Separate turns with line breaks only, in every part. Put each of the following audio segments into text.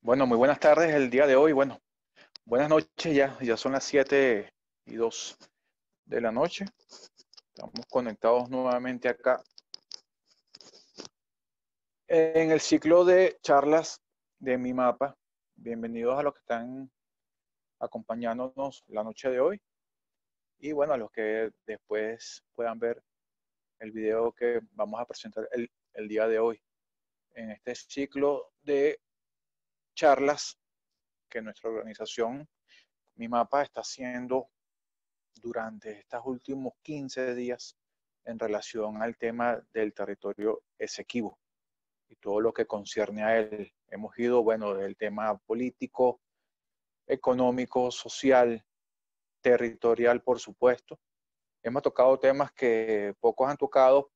Bueno, muy buenas tardes el día de hoy. Bueno, buenas noches ya son las 7:02 de la noche. Estamos conectados nuevamente acá en el ciclo de charlas de Mi Mapa. Bienvenidos a los que están acompañándonos la noche de hoy y bueno, a los que después puedan ver el video que vamos a presentar el día de hoy en este ciclo de charlas que nuestra organización Mi Mapa está haciendo durante estos últimos 15 días en relación al tema del territorio Esequibo y todo lo que concierne a él. Hemos ido, bueno, del tema político, económico, social, territorial, por supuesto. Hemos tocado temas que pocos han tocado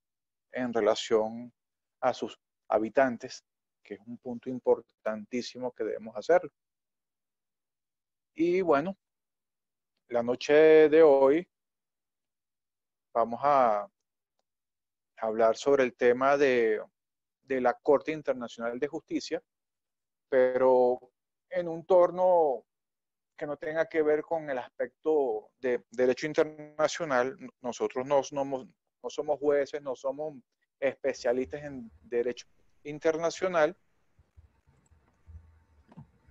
en relación a sus habitantes, que es un punto importantísimo que debemos hacerlo. Y bueno, la noche de hoy vamos a hablar sobre el tema de la Corte Internacional de Justicia, pero en un torno que no tenga que ver con el aspecto de derecho internacional. Nosotros no somos jueces, no somos especialistas en derecho internacional,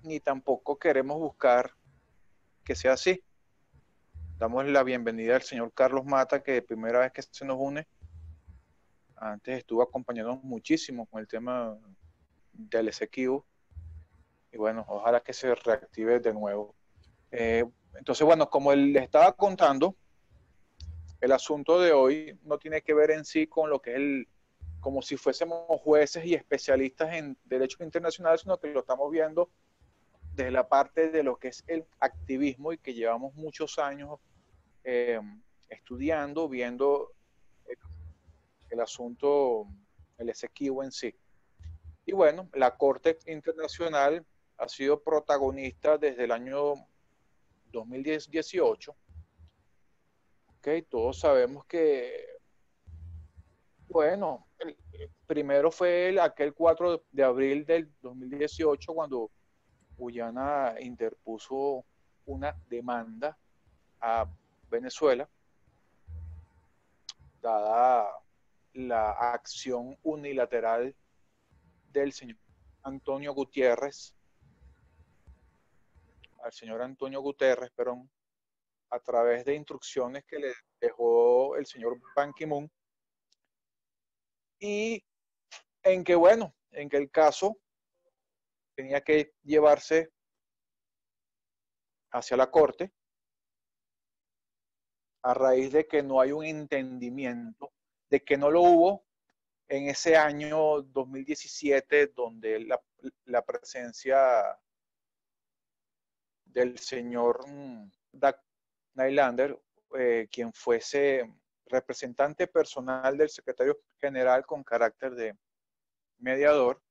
ni tampoco queremos buscar que sea así. Damos la bienvenida al señor Carlos Mata, que es primera vez que se nos une. Antes estuvo acompañándonos muchísimo con el tema del Esequibo. Y bueno, ojalá que se reactive de nuevo. Entonces, bueno, como él le estaba contando, el asunto de hoy no tiene que ver en sí con lo que es como si fuésemos jueces y especialistas en derecho internacional, sino que lo estamos viendo desde la parte de lo que es el activismo y que llevamos muchos años eh, estudiando, viendo el asunto, el Esequibo en sí. Y bueno, la Corte Internacional ha sido protagonista desde el año 2018. Okay, todos sabemos que, bueno, primero fue aquel 4 de abril del 2018 cuando Guyana interpuso una demanda a Venezuela, dada la acción unilateral del señor Antonio Gutiérrez, al señor Antonio Guterres, perdón, a través de instrucciones que le dejó el señor Ban Ki-moon, y bueno, en que el caso tenía que llevarse hacia la corte a raíz de que no hay un entendimiento, de que no lo hubo en ese año 2017, donde la presencia del señor Dag Nylander, quien fuese representante personal del secretario general con carácter de mediador,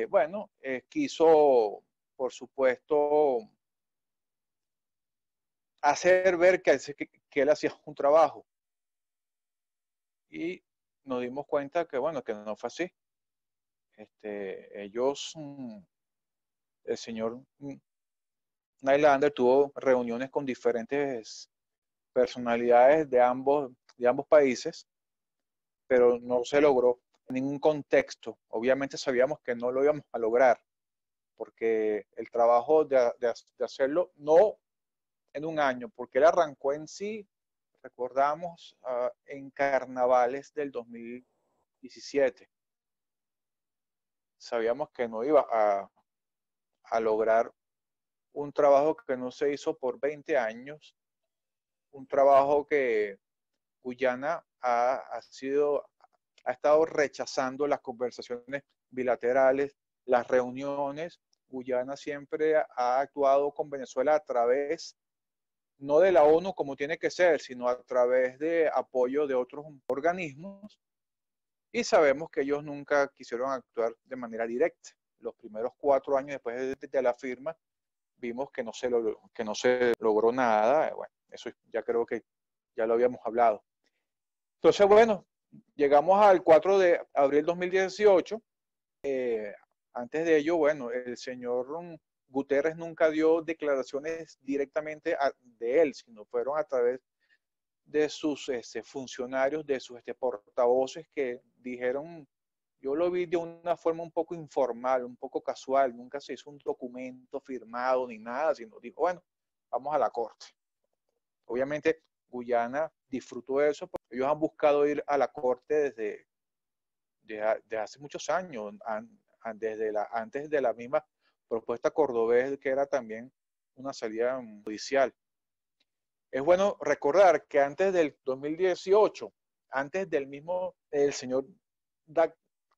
bueno, quiso, por supuesto, hacer ver que él hacía un trabajo. Y nos dimos cuenta que, bueno, que no fue así. Ellos, el señor Nylander tuvo reuniones con diferentes personalidades de ambos países, pero no se logró en ningún contexto. Obviamente sabíamos que no lo íbamos a lograr, porque el trabajo de hacerlo no en un año, porque él arrancó en sí, recordamos, en carnavales del 2017. Sabíamos que no iba a lograr un trabajo que no se hizo por 20 años, un trabajo que Guyana ha estado rechazando las conversaciones bilaterales, las reuniones. Guyana siempre ha actuado con Venezuela a través, no de la ONU como tiene que ser, sino a través de apoyo de otros organismos. Y sabemos que ellos nunca quisieron actuar de manera directa. Los primeros 4 años después de la firma, vimos que no se logró nada. Bueno, eso ya creo que ya lo habíamos hablado. Entonces, bueno, llegamos al 4 de abril de 2018. Antes de ello, bueno, el señor Guterres nunca dio declaraciones directamente de él, sino fueron a través de sus funcionarios, de sus portavoces que dijeron, yo lo vi de una forma un poco informal, un poco casual, nunca se hizo un documento firmado ni nada, sino dijo, bueno, vamos a la corte. Obviamente, Guyana disfrutó de eso, porque ellos han buscado ir a la corte desde hace muchos años, antes de la misma propuesta cordobés, que era también una salida judicial. Es bueno recordar que antes del 2018, antes del mismo el señor Dag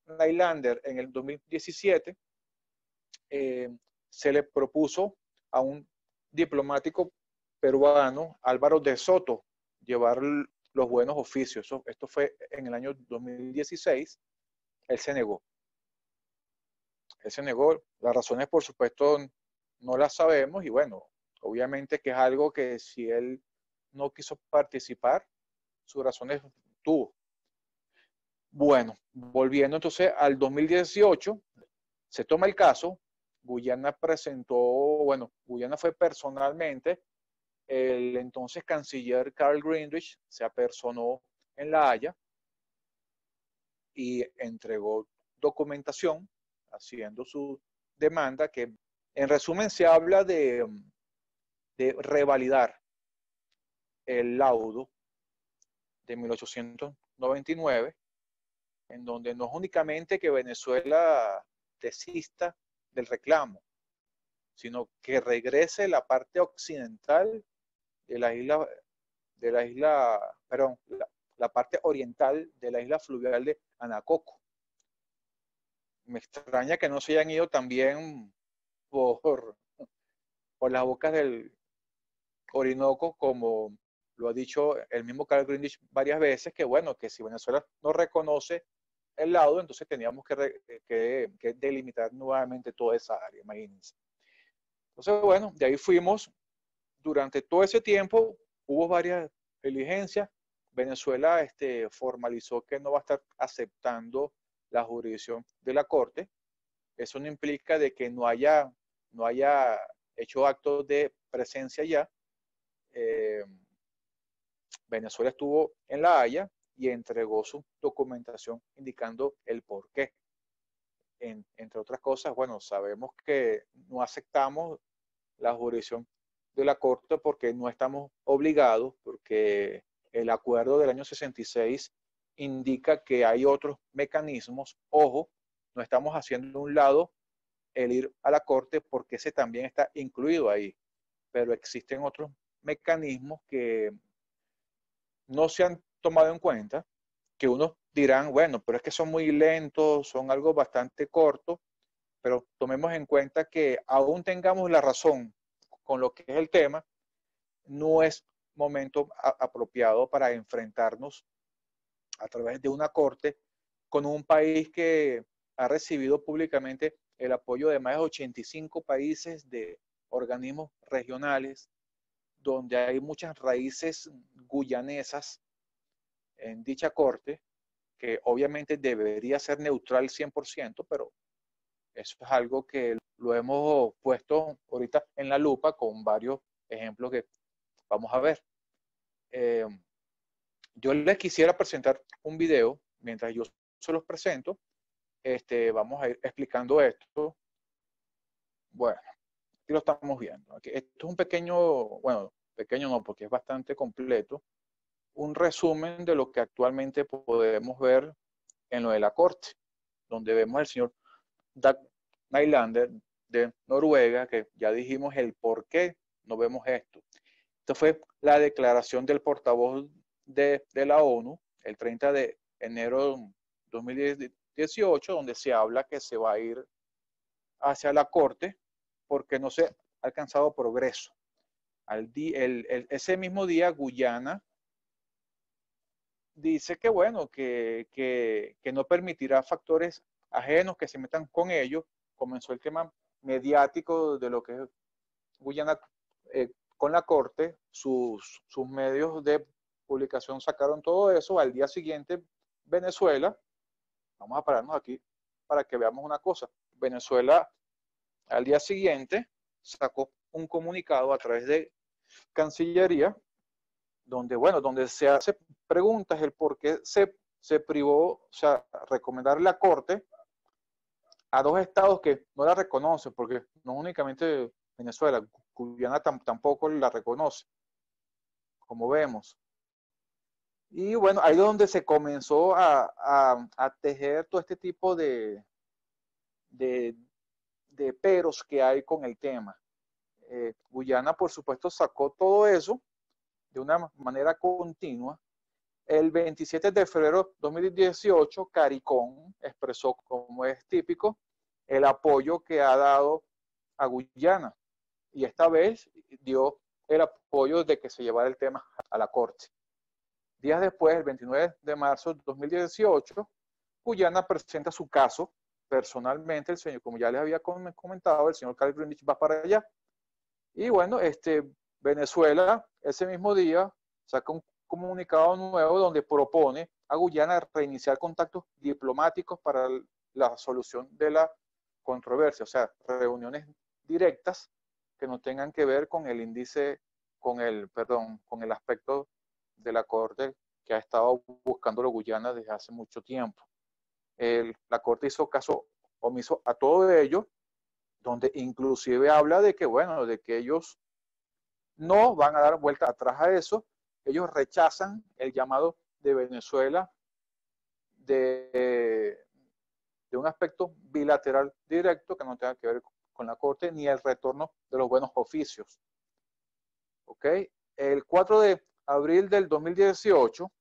Nylander en el 2017, se le propuso a un diplomático peruano, Álvaro de Soto, llevar los buenos oficios. Esto fue en el año 2016. Él se negó. Él se negó. Las razones, por supuesto, no las sabemos y bueno, obviamente que es algo que si él no quiso participar, sus razones tuvo. Bueno, volviendo entonces al 2018, se toma el caso, Guyana presentó, bueno, Guyana fue personalmente, el entonces canciller Carl Greenrich se apersonó en La Haya y entregó documentación haciendo su demanda, que en resumen se habla de revalidar el laudo de 1899, en donde no es únicamente que Venezuela desista del reclamo, sino que regrese la parte occidental perdón, la parte oriental de la isla fluvial de Anacoco. Me extraña que no se hayan ido también por, por las bocas del Orinoco, como lo ha dicho el mismo Carl Greenwich varias veces, que bueno, que si Venezuela no reconoce el laudo, entonces teníamos que delimitar nuevamente toda esa área, imagínense. Entonces, bueno, de ahí fuimos. Durante todo ese tiempo hubo varias diligencias. Venezuela formalizó que no va a estar aceptando la jurisdicción de la Corte. Eso no implica de que no haya hecho actos de presencia ya. Venezuela estuvo en La Haya y entregó su documentación indicando el porqué. Entre otras cosas, bueno, sabemos que no aceptamos la jurisdicción de la Corte porque no estamos obligados, porque el acuerdo del año 66 indica que hay otros mecanismos. Ojo, no estamos haciendo un lado el ir a la Corte porque ese también está incluido ahí, pero existen otros mecanismos que no se han tomado en cuenta, que unos dirán, bueno, pero es que son muy lentos, son algo bastante corto, pero tomemos en cuenta que aún tengamos la razón con lo que es el tema, no es momento apropiado para enfrentarnos a través de una corte con un país que ha recibido públicamente el apoyo de más de 85 países de organismos regionales, donde hay muchas raíces guyanesas en dicha corte, que obviamente debería ser neutral 100%, pero eso es algo que lo hemos puesto ahorita en la lupa con varios ejemplos que vamos a ver. Yo les quisiera presentar un video, mientras yo se los presento, vamos a ir explicando esto. Bueno, aquí lo estamos viendo. Aquí, esto es un pequeño, bueno, pequeño no, porque es bastante completo, un resumen de lo que actualmente podemos ver en lo de la Corte, donde vemos al señor Dag Nylander de Noruega, que ya dijimos el por qué no vemos esto. Esto fue la declaración del portavoz de la ONU el 30 de enero de 2018, donde se habla que se va a ir hacia la Corte porque no se ha alcanzado progreso. Ese mismo día, Guyana dice que, bueno, que no permitirá factores ajenos que se metan con ellos. Comenzó el tema mediático de lo que es Guyana con la Corte, sus medios de publicación sacaron todo eso. Al día siguiente, Venezuela, vamos a pararnos aquí para que veamos una cosa. Venezuela al día siguiente sacó un comunicado a través de Cancillería, donde, bueno, donde se hace preguntas el por qué se privó, o sea, recomendar la Corte a dos estados que no la reconocen, porque no únicamente Venezuela, Guyana tampoco la reconoce, como vemos. Y bueno, ahí es donde se comenzó a tejer todo este tipo de, de peros que hay con el tema. Guyana, por supuesto, sacó todo eso de una manera continua. El 27 de febrero de 2018, CARICOM expresó, como es típico, el apoyo que ha dado a Guyana. Y esta vez dio el apoyo de que se llevara el tema a la Corte. Días después, el 29 de marzo de 2018, Guyana presenta su caso personalmente. El señor, como ya les había comentado, el señor Carl Greenwich va para allá. Y bueno, Venezuela ese mismo día saca un comunicado nuevo donde propone a Guyana reiniciar contactos diplomáticos para la solución de la controversia, o sea, reuniones directas que no tengan que ver con el índice, con el aspecto de la Corte que ha estado buscando Guyana desde hace mucho tiempo. La Corte hizo caso omiso a todo ello, donde inclusive habla de que, bueno, de que ellos no van a dar vuelta atrás a eso. Ellos rechazan el llamado de Venezuela de un aspecto bilateral directo que no tenga que ver con la Corte, ni el retorno de los buenos oficios. ¿Ok? El 4 de abril del 2018,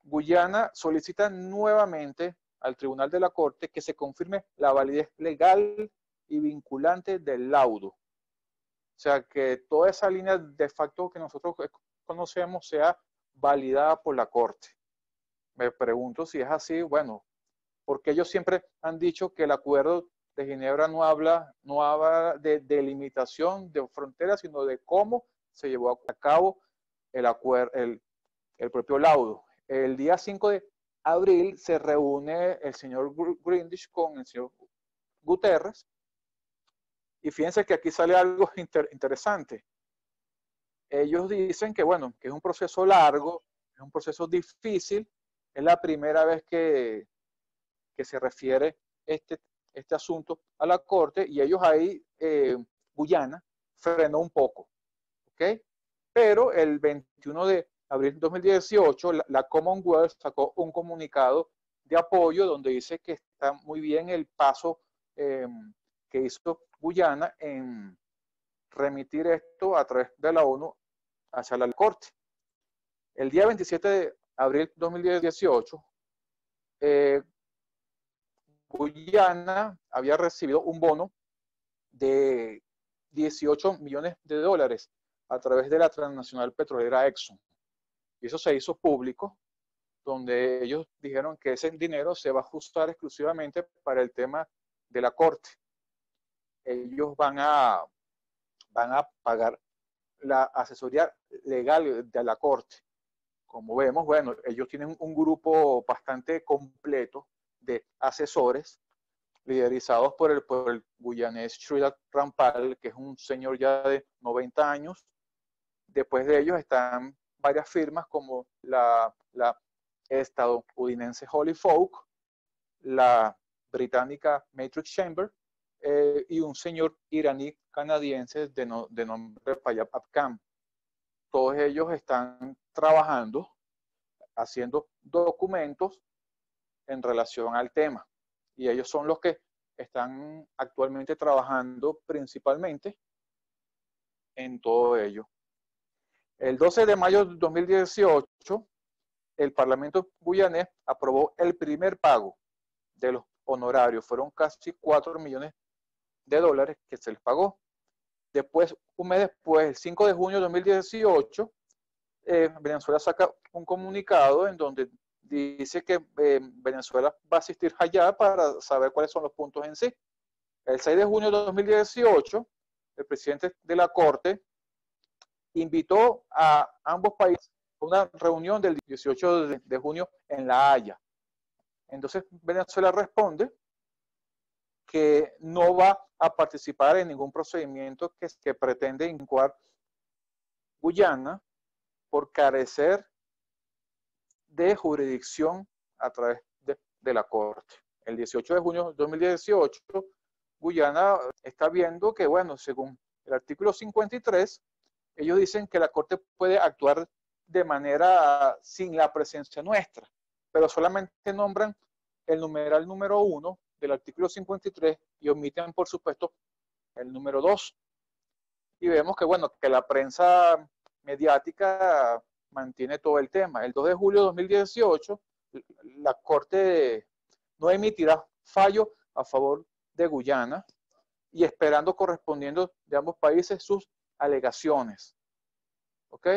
Guyana solicita nuevamente al Tribunal de la Corte que se confirme la validez legal y vinculante del laudo. O sea, que toda esa línea de facto que nosotros conocemos sea validada por la Corte. Me pregunto si es así, bueno, porque ellos siempre han dicho que el acuerdo de Ginebra no habla de delimitación de fronteras, sino de cómo se llevó a cabo el propio laudo. El día 5 de abril se reúne el señor Greenwich con el señor Guterres, y fíjense que aquí sale algo interesante. Ellos dicen que, bueno, que es un proceso largo, es un proceso difícil, es la primera vez que se refiere este asunto a la Corte, y ellos ahí, Guyana, frenó un poco, ¿ok? Pero el 21 de abril de 2018, la Commonwealth sacó un comunicado de apoyo donde dice que está muy bien el paso que hizo Guyana en remitir esto a través de la ONU hacia la Corte. El día 27 de abril de 2018, Guyana había recibido un bono de 18 millones de dólares a través de la transnacional petrolera Exxon. Y eso se hizo público, donde ellos dijeron que ese dinero se va a ajustar exclusivamente para el tema de la Corte. Ellos van a pagar la asesoría legal de la Corte. Como vemos, bueno, ellos tienen un grupo bastante completo de asesores liderizados por el guyanés Sridhar Rampal, que es un señor ya de 90 años. Después de ellos están varias firmas como la estadounidense Holy Folk, la británica Matrix Chamber, y un señor iraní canadiense de nombre Payab Abkam. Todos ellos están trabajando, haciendo documentos en relación al tema. Y ellos son los que están actualmente trabajando principalmente en todo ello. El 12 de mayo de 2018, el Parlamento guyanés aprobó el primer pago de los honorarios. Fueron casi 4 millones de dólares que se les pagó. Después, un mes después, el 5 de junio de 2018, Venezuela saca un comunicado en donde dice que Venezuela va a asistir allá para saber cuáles son los puntos en sí. El 6 de junio de 2018, el presidente de la Corte invitó a ambos países a una reunión del 18 de junio en La Haya. Entonces Venezuela responde que no va a participar en ningún procedimiento que pretende incoar Guyana por carecer de jurisdicción a través de la Corte. El 18 de junio de 2018, Guyana está viendo que, bueno, según el artículo 53, ellos dicen que la Corte puede actuar de manera sin la presencia nuestra, pero solamente nombran el numeral número 1 del artículo 53 y omiten, por supuesto, el número 2. Y vemos que, bueno, que la prensa mediática mantiene todo el tema. El 2 de julio de 2018, la Corte no emitirá fallo a favor de Guyana y esperando correspondiendo de ambos países sus alegaciones. ¿Ok?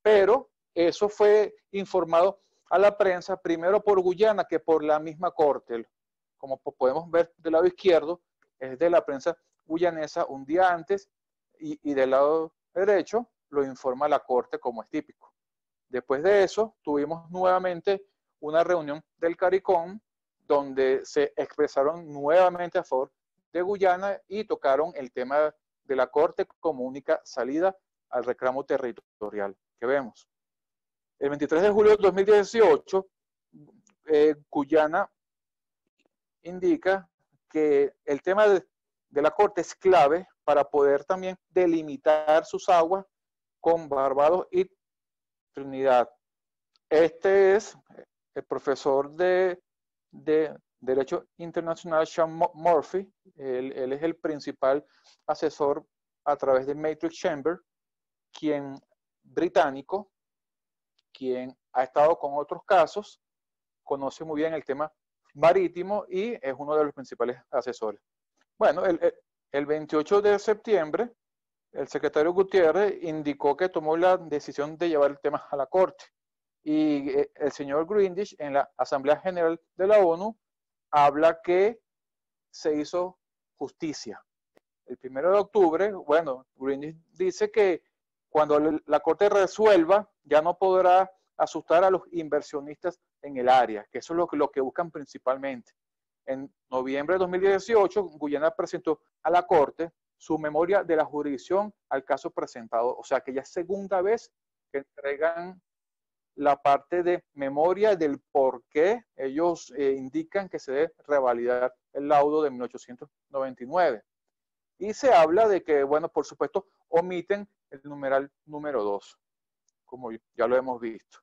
Pero eso fue informado a la prensa primero por Guyana que por la misma Corte. Como podemos ver del lado izquierdo, es de la prensa guyanesa un día antes y del lado derecho lo informa la Corte como es típico. Después de eso, tuvimos nuevamente una reunión del CARICOM donde se expresaron nuevamente a favor de Guyana y tocaron el tema de la Corte como única salida al reclamo territorial que vemos. El 23 de julio de 2018, Guyana indica que el tema de la Corte es clave para poder también delimitar sus aguas con Barbados y Trinidad. Este es el profesor de Derecho Internacional, Sean Murphy. Él es el principal asesor a través de Matrix Chamber, británico, quien ha estado con otros casos, conoce muy bien el tema marítimo y es uno de los principales asesores. Bueno, el 28 de septiembre, el secretario Gutiérrez indicó que tomó la decisión de llevar el tema a la Corte. Y el señor Greenwich en la Asamblea General de la ONU habla que se hizo justicia. El 1 de octubre, bueno, Greenwich dice que cuando la Corte resuelva, ya no podrá asustar a los inversionistas en el área, que eso es lo que buscan principalmente. En noviembre de 2018, Guyana presentó a la Corte su memoria de la jurisdicción al caso presentado. O sea que ya es segunda vez que entregan la parte de memoria del por qué ellos indican que se debe revalidar el laudo de 1899. Y se habla de que, bueno, por supuesto, omiten el numeral número 2, como ya lo hemos visto.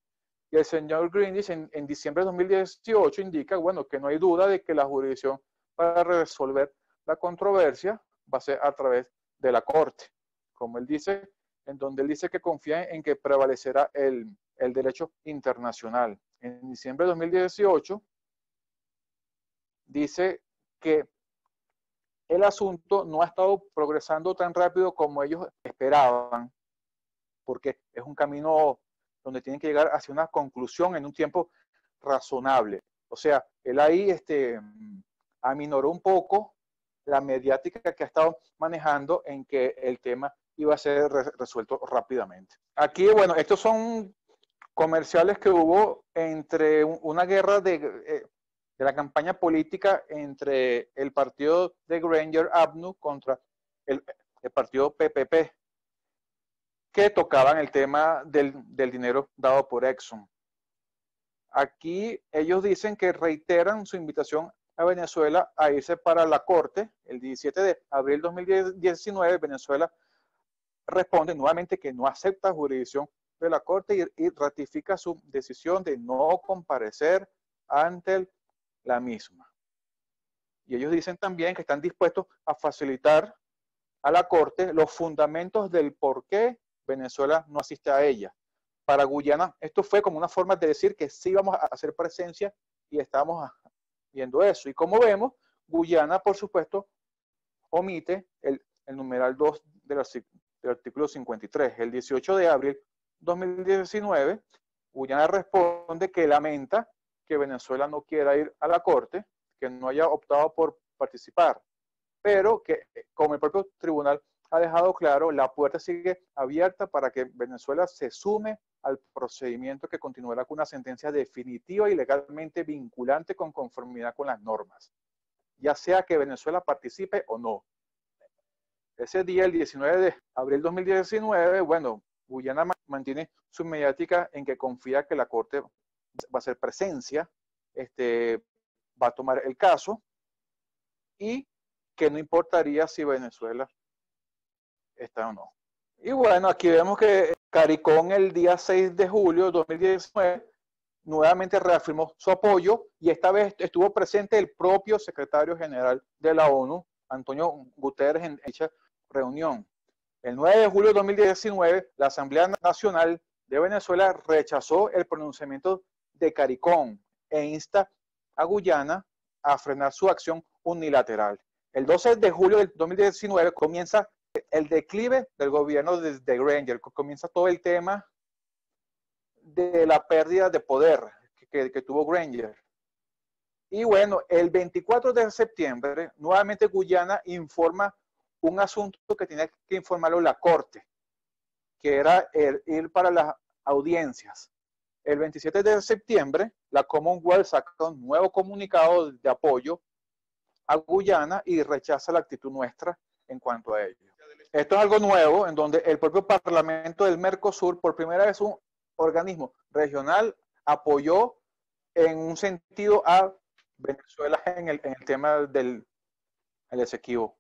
Y el señor Greenwich en diciembre de 2018 indica, bueno, que no hay duda de que la jurisdicción para resolver la controversia va a ser a través de la Corte, como él dice, en donde él dice que confía en que prevalecerá el derecho internacional. En diciembre de 2018 dice que el asunto no ha estado progresando tan rápido como ellos esperaban, porque es un camino donde tienen que llegar hacia una conclusión en un tiempo razonable. O sea, él ahí aminoró un poco la mediática que ha estado manejando en que el tema iba a ser resuelto rápidamente. Aquí, bueno, estos son comerciales que hubo entre una guerra de la campaña política entre el partido de Granger Abnu contra el partido PPP, que tocaban el tema del dinero dado por Exxon. Aquí ellos dicen que reiteran su invitación a Venezuela a irse para la Corte. El 17 de abril de 2019, Venezuela responde nuevamente que no acepta jurisdicción de la Corte y ratifica su decisión de no comparecer ante la misma. Y ellos dicen también que están dispuestos a facilitar a la Corte los fundamentos del por qué Venezuela no asiste a ella. Para Guyana, esto fue como una forma de decir que sí vamos a hacer presencia y estamos viendo eso. Y como vemos, Guyana, por supuesto, omite el numeral 2 del artículo 53. El 18 de abril de 2019, Guyana responde que lamenta que Venezuela no quiera ir a la Corte, que no haya optado por participar, pero que como el propio tribunal ha dejado claro, la puerta sigue abierta para que Venezuela se sume al procedimiento que continuará con una sentencia definitiva y legalmente vinculante con conformidad con las normas. ya sea que Venezuela participe o no. Ese día, el 19 de abril de 2019, bueno, Guyana mantiene su mediática en que confía que la Corte va a hacer presencia, va a tomar el caso y que no importaría si Venezuela está o no. Y bueno, aquí vemos que CARICOM el día 6 de julio de 2019 nuevamente reafirmó su apoyo y esta vez estuvo presente el propio secretario general de la ONU, Antonio Guterres, en dicha reunión. El 9 de julio de 2019, la Asamblea Nacional de Venezuela rechazó el pronunciamiento de CARICOM e insta a Guyana a frenar su acción unilateral. El 12 de julio del 2019 comienza el declive del gobierno de Granger, comienza todo el tema de la pérdida de poder que tuvo Granger. Y bueno, el 24 de septiembre, nuevamente Guyana informa un asunto que tenía que informarlo la Corte, que era ir para las audiencias. El 27 de septiembre, la Commonwealth saca un nuevo comunicado de apoyo a Guyana y rechaza la actitud nuestra en cuanto a ello. Esto es algo nuevo, en donde el propio Parlamento del Mercosur, por primera vez un organismo regional, apoyó en un sentido a Venezuela en el tema del Esequibo.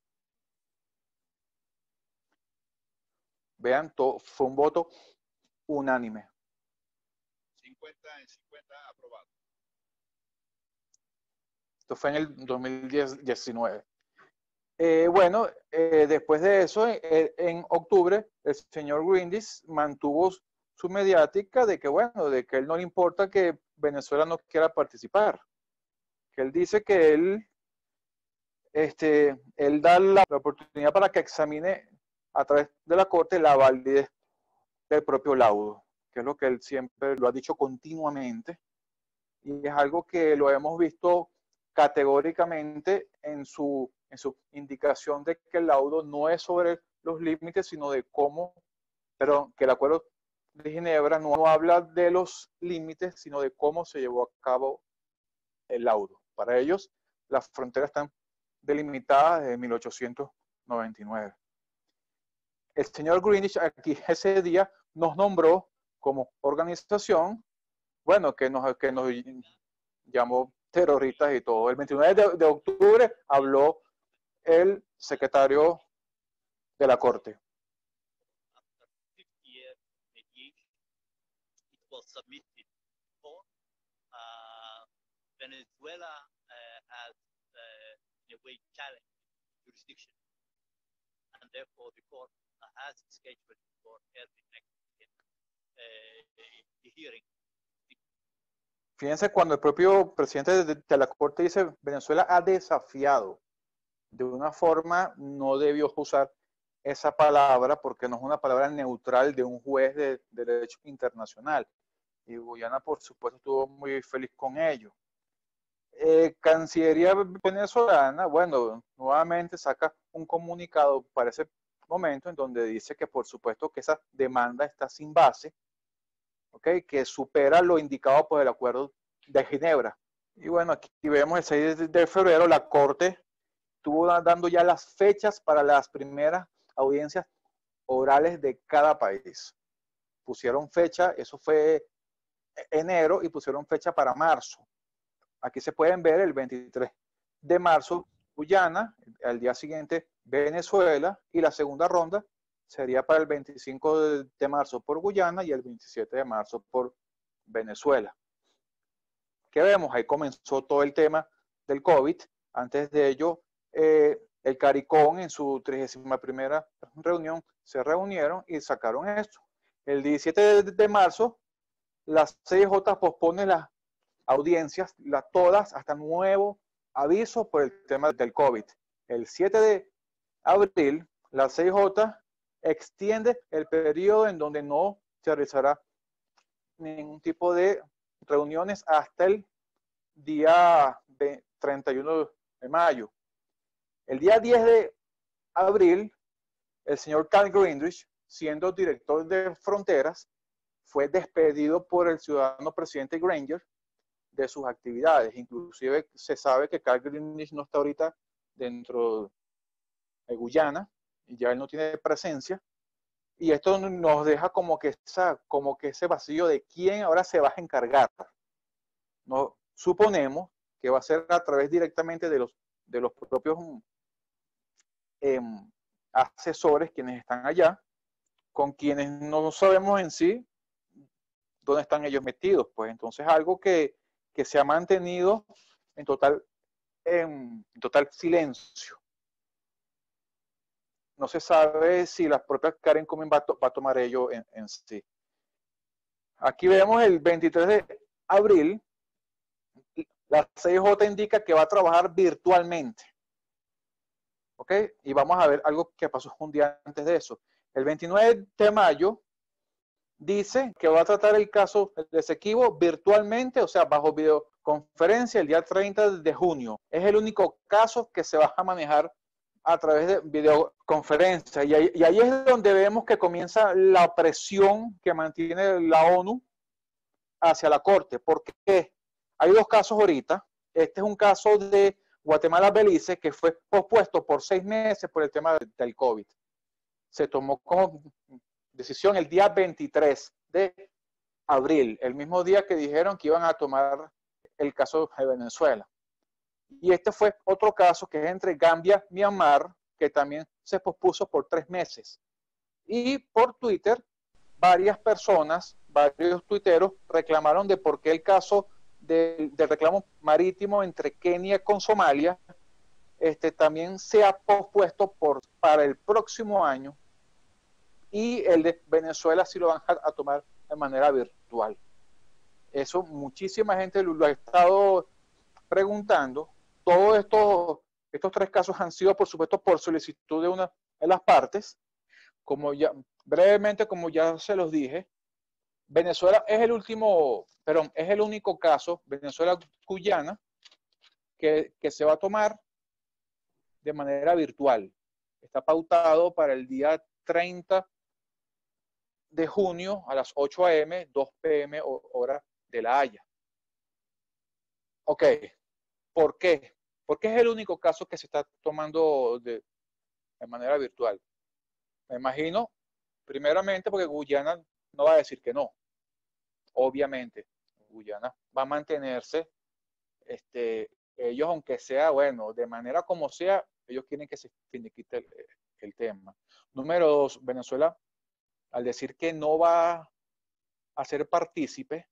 Vean, fue un voto unánime.
50 en 50 aprobado.
Esto fue en el 2019. Bueno, después de eso, en octubre, el señor Greenpeace mantuvo su mediática de que, bueno, de que él no le importa que Venezuela no quiera participar. Que él dice que él da la oportunidad para que examine a través de la Corte la validez del propio laudo, que es lo que él siempre lo ha dicho continuamente, y es algo que lo hemos visto categóricamente en su indicación de que el laudo no es sobre los límites, sino de cómo, pero que el acuerdo de Ginebra no habla de los límites, sino de cómo se llevó a cabo el laudo. Para ellos, las fronteras están delimitadas desde 1899. El señor Greenwich aquí ese día nos nombró como organización, bueno, que nos llamó terroristas y todo. El 29 de octubre habló el secretario de la Corte.
Venezuela has in a way challenged jurisdiction, and therefore the court has scheduled for early next hearing.
Fíjense cuando el propio presidente de la Corte dice Venezuela ha desafiado, de una forma no debió usar esa palabra porque no es una palabra neutral de un juez de derecho internacional. Y Guyana, por supuesto, estuvo muy feliz con ello. Cancillería venezolana, bueno, nuevamente saca un comunicado para ese momento en donde dice que por supuesto que esa demanda está sin base, ¿okay? Que supera lo indicado por el acuerdo de Ginebra. Y bueno, aquí vemos el 6 de febrero la Corte estuvo dando ya las fechas para las primeras audiencias orales de cada país. Pusieron fecha, eso fue enero, y pusieron fecha para marzo. Aquí se pueden ver el 23 de marzo, Guyana, al día siguiente Venezuela, y la segunda ronda sería para el 25 de marzo por Guyana y el 27 de marzo por Venezuela. ¿Qué vemos? Ahí comenzó todo el tema del COVID. Antes de ello, el CARICOM en su 31ª reunión se reunieron y sacaron esto. El 17 de marzo, la CIJ pospone las audiencias, todas hasta nuevo aviso por el tema del COVID. El 7 de abril, la CIJ extiende el periodo en donde no se realizará ningún tipo de reuniones hasta el día 31 de mayo. El día 10 de abril, el señor Carl Greenwich, siendo director de fronteras, fue despedido por el ciudadano presidente Granger de sus actividades. Inclusive se sabe que Carl Greenwich no está ahorita dentro de Guyana, y ya él no tiene presencia. Y esto nos deja como que ese vacío de quién ahora se va a encargar. No, suponemos que va a ser a través directamente de los propios asesores quienes están allá, con quienes no sabemos en sí dónde están ellos metidos. Pues entonces algo que se ha mantenido en total silencio. No se sabe si la propia Karen Cumming va a tomar ello en sí. Aquí vemos el 23 de abril, la CIJ indica que va a trabajar virtualmente. ¿Ok? Y vamos a ver algo que pasó un día antes de eso. El 29 de mayo dice que va a tratar el caso de Esequibo virtualmente, o sea, bajo videoconferencia el día 30 de junio. Es el único caso que se va a manejar a través de videoconferencia. Y ahí es donde vemos que comienza la presión que mantiene la ONU hacia la Corte. ¿Por qué? Hay dos casos ahorita. Este es un caso de Guatemala-Belice que fue pospuesto por 6 meses por el tema del COVID. Se tomó como decisión el día 23 de abril, el mismo día que dijeron que iban a tomar el caso de Venezuela. Y este fue otro caso que es entre Gambia y Myanmar, que también se pospuso por 3 meses. Y por Twitter, varias personas, varios tuiteros reclamaron de por qué el caso del reclamo marítimo entre Kenia con Somalia también se ha pospuesto para el próximo año, y el de Venezuela sí lo van a tomar de manera virtual. Eso muchísima gente lo ha estado preguntando. Todos estos 3 casos han sido, por supuesto, por solicitud de una de las partes. Como ya se los dije, Venezuela es el único caso, Venezuela-Guyana, que se va a tomar de manera virtual. Está pautado para el día 30 de junio a las 8 a.m., 2 p.m. hora de La Haya. Ok, ¿por qué? Porque es el único caso que se está tomando de manera virtual. Me imagino, primeramente, porque Guyana no va a decir que no. Obviamente, Guyana va a mantenerse, ellos, aunque sea, bueno, de manera como sea, ellos quieren que se finiquite el tema. Número 2, Venezuela, al decir que no va a ser partícipe,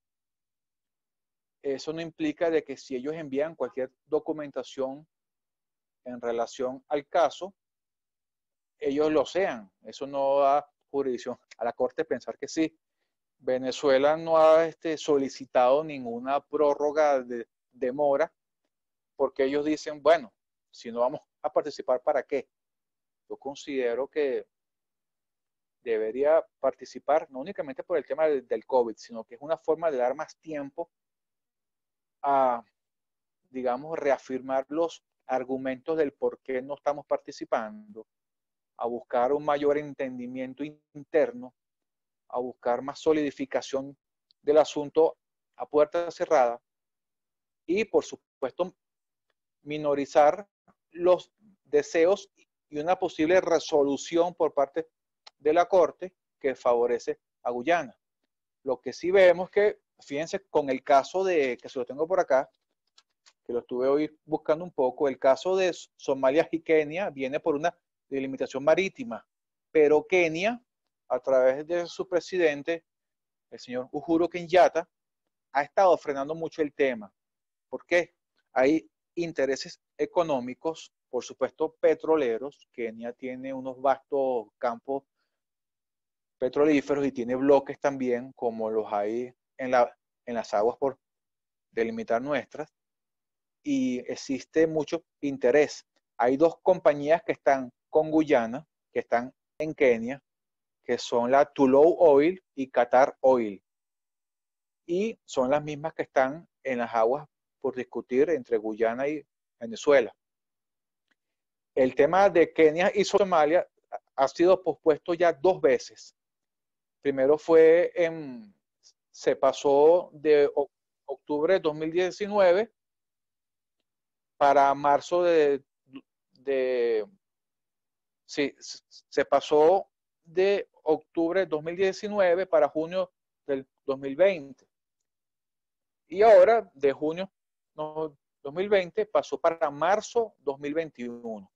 eso no implica de que si ellos envían cualquier documentación en relación al caso, ellos lo sean. Eso no da jurisdicción a la Corte pensar que sí. Venezuela no ha solicitado ninguna prórroga de demora, porque ellos dicen, bueno, si no vamos a participar, ¿para qué? Yo considero que debería participar, no únicamente por el tema del COVID, sino que es una forma de dar más tiempo a, digamos, reafirmar los argumentos del por qué no estamos participando, a buscar un mayor entendimiento interno, a buscar más solidificación del asunto a puerta cerrada y, por supuesto, minorizar los deseos y una posible resolución por parte de la Corte que favorece a Guyana. Lo que sí vemos que, fíjense, con el caso que se lo tengo por acá, que lo estuve hoy buscando un poco, el caso de Somalia y Kenia viene por una delimitación marítima, pero Kenia, a través de su presidente, el señor Uhuru Kenyatta, ha estado frenando mucho el tema. ¿Por qué? Hay intereses económicos, por supuesto petroleros. Kenia tiene unos vastos campos petrolíferos y tiene bloques también, como los hay en las aguas por delimitar nuestras, y existe mucho interés. Hay 2 compañías que están con Guyana, que están en Kenia, que son la Tullow Oil y Qatar Oil. Y son las mismas que están en las aguas por discutir entre Guyana y Venezuela. El tema de Kenia y Somalia ha sido pospuesto ya 2 veces. Primero se pasó de octubre octubre de 2019 para marzo sí, se pasó de octubre de 2019 para junio del 2020. Y ahora de junio 2020 pasó para marzo 2021.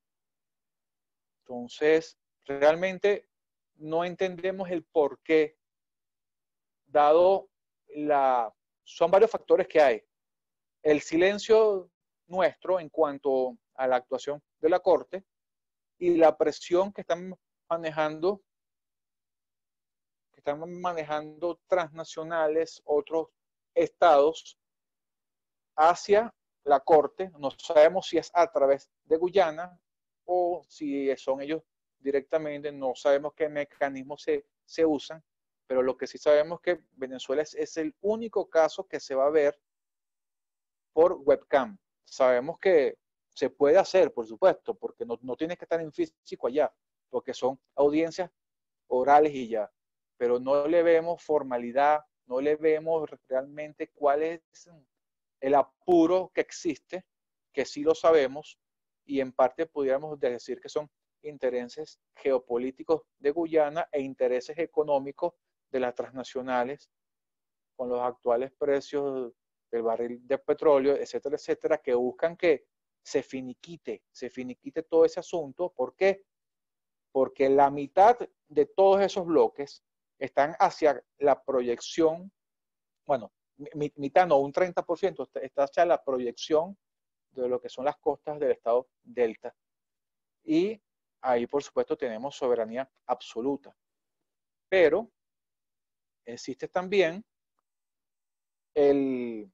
Entonces, realmente no entendemos el por qué, dado son varios factores que hay. El silencio nuestro en cuanto a la actuación de la Corte y la presión que están manejando transnacionales, otros estados hacia la Corte. No sabemos si es a través de Guyana o si son ellos directamente, no sabemos qué mecanismos se usan, pero lo que sí sabemos es que Venezuela es el único caso que se va a ver por webcam. Sabemos que se puede hacer, por supuesto, porque no tienes que estar en físico allá, porque son audiencias orales y ya, pero no le vemos formalidad, no le vemos realmente cuál es el apuro que existe, que sí lo sabemos, y en parte pudiéramos decir que son intereses geopolíticos de Guyana e intereses económicos de las transnacionales con los actuales precios del barril de petróleo, etcétera, etcétera, que buscan que se finiquite todo ese asunto. ¿Por qué? Porque la mitad de todos esos bloques están hacia la proyección, bueno, mitad no, un 30% está hacia la proyección de lo que son las costas del estado Delta. Y ahí, por supuesto, tenemos soberanía absoluta. Pero existe también el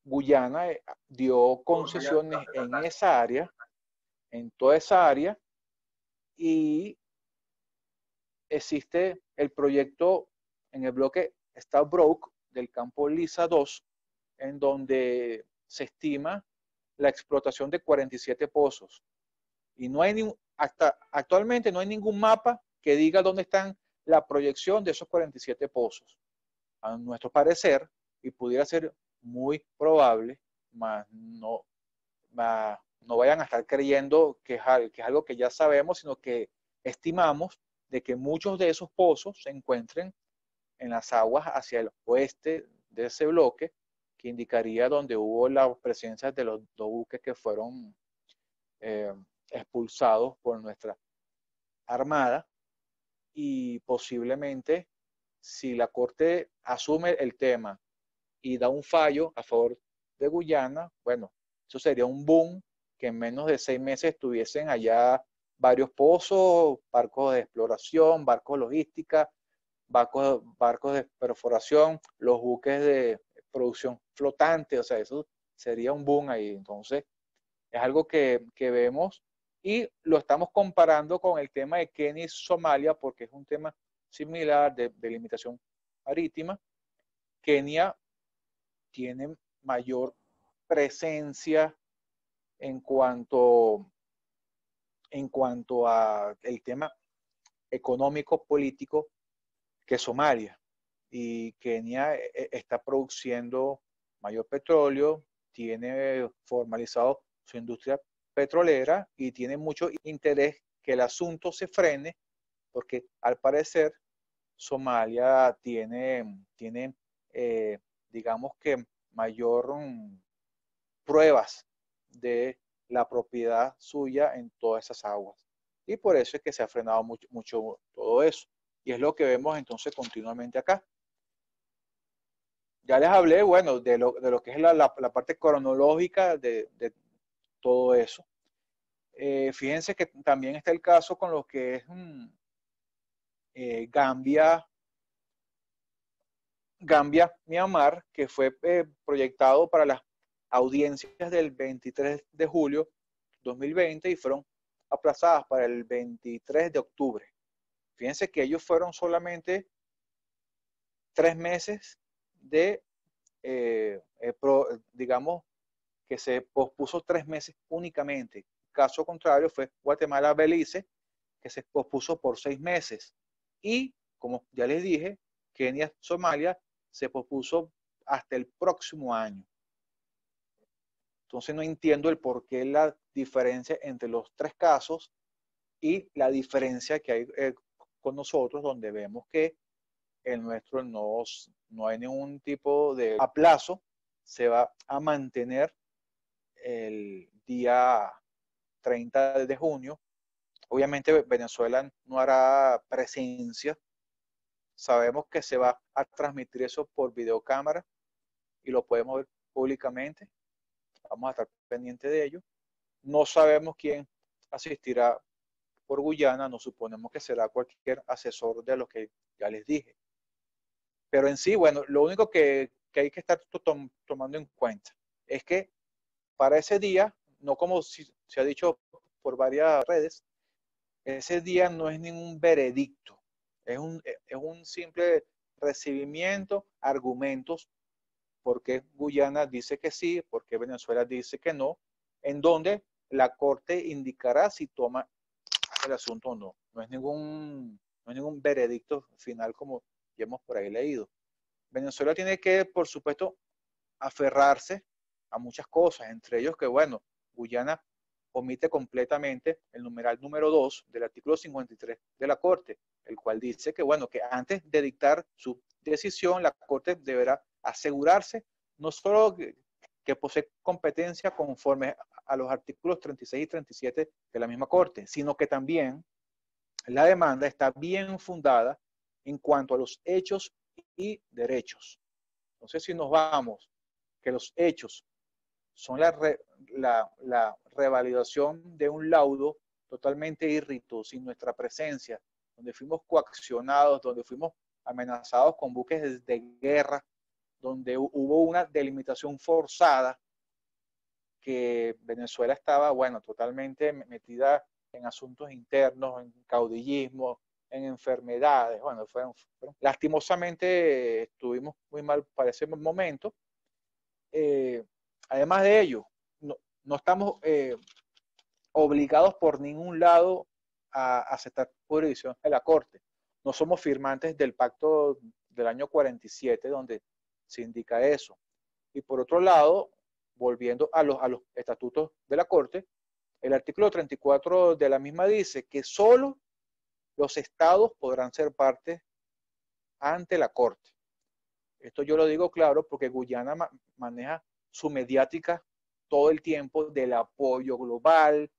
Guyana dio concesiones en esa área, en toda esa área, y existe el proyecto en el bloque Stabroek del campo Lisa 2, en donde se estima la explotación de 47 pozos. Y no hay hasta actualmente no hay ningún mapa que diga dónde están la proyección de esos 47 pozos. A nuestro parecer, y pudiera ser muy probable, más no vayan a estar creyendo que es algo que ya sabemos, sino que estimamos de que muchos de esos pozos se encuentren en las aguas hacia el oeste de ese bloque, que indicaría donde hubo la presencia de los dos buques que fueron expulsados por nuestra armada. Y posiblemente, si la Corte asume el tema y da un fallo a favor de Guyana, bueno, eso sería un boom, que en menos de 6 meses estuviesen allá varios pozos, barcos de exploración, barcos logística, barcos de perforación, los buques de producción flotante, o sea, eso sería un boom ahí. Entonces, es algo que vemos y lo estamos comparando con el tema de Kenia y Somalia, porque es un tema similar de limitación marítima. Kenia tiene mayor presencia en cuanto a el tema económico político que Somalia, y Kenia está produciendo mayor petróleo, tiene formalizado su industria petrolera y tiene mucho interés que el asunto se frene, porque al parecer Somalia tiene digamos que mayor pruebas de la propiedad suya en todas esas aguas. Y por eso es que se ha frenado mucho todo eso. Y es lo que vemos entonces continuamente acá. Ya les hablé, bueno, de lo que es la parte cronológica de todo eso. Fíjense que también está el caso con lo que es Gambia, Myanmar, que fue proyectado para las audiencias del 23 de julio 2020 y fueron aplazadas para el 23 de octubre. Fíjense que ellos fueron solamente 3 meses de, digamos, que se pospuso 3 meses únicamente. Caso contrario fue Guatemala-Belice, que se pospuso por 6 meses. Y, como ya les dije, Kenia-Somalia se pospuso hasta el próximo año. Entonces no entiendo el por qué la diferencia entre los tres casos y la diferencia que hay con nosotros, donde vemos que el nuestro no hay ningún tipo de aplazo, se va a mantener el día 30 de junio. Obviamente Venezuela no hará presencia. Sabemos que se va a transmitir eso por videocámara y lo podemos ver públicamente. Vamos a estar pendientes de ello. No sabemos quién asistirá por Guyana, nos suponemos que será cualquier asesor de los que ya les dije. Pero en sí, bueno, lo único que hay que estar tomando en cuenta es que para ese día, no como se ha dicho por varias redes, ese día no es ningún veredicto, es un simple recibimiento, argumentos, porque Guyana dice que sí, porque Venezuela dice que no, en donde la Corte indicará si toma el asunto o no. No es ningún veredicto final como ya hemos por ahí leído. Venezuela tiene que, por supuesto, aferrarse a muchas cosas, entre ellos que, bueno, Guyana omite completamente el numeral número 2 del artículo 53 de la Corte, el cual dice que, bueno, que antes de dictar su decisión, la Corte deberá asegurarse no solo que posee competencia conforme a los artículos 36 y 37 de la misma Corte, sino que también la demanda está bien fundada en cuanto a los hechos y derechos. Entonces, si nos vamos, que los hechos son la revalidación de un laudo totalmente irrito, sin nuestra presencia, donde fuimos coaccionados, donde fuimos amenazados con buques de guerra, donde hubo una delimitación forzada, que Venezuela estaba, bueno, totalmente metida en asuntos internos, en caudillismo, en enfermedades. Bueno, lastimosamente estuvimos muy mal para ese momento. Además de ello, no estamos obligados por ningún lado a aceptar jurisdicción de la Corte. No somos firmantes del pacto del año 47, donde se indica eso. Y por otro lado, volviendo a los estatutos de la Corte, el artículo 34 de la misma dice que solo los estados podrán ser parte ante la Corte. Esto yo lo digo claro porque Guyana maneja su mediática todo el tiempo del apoyo global,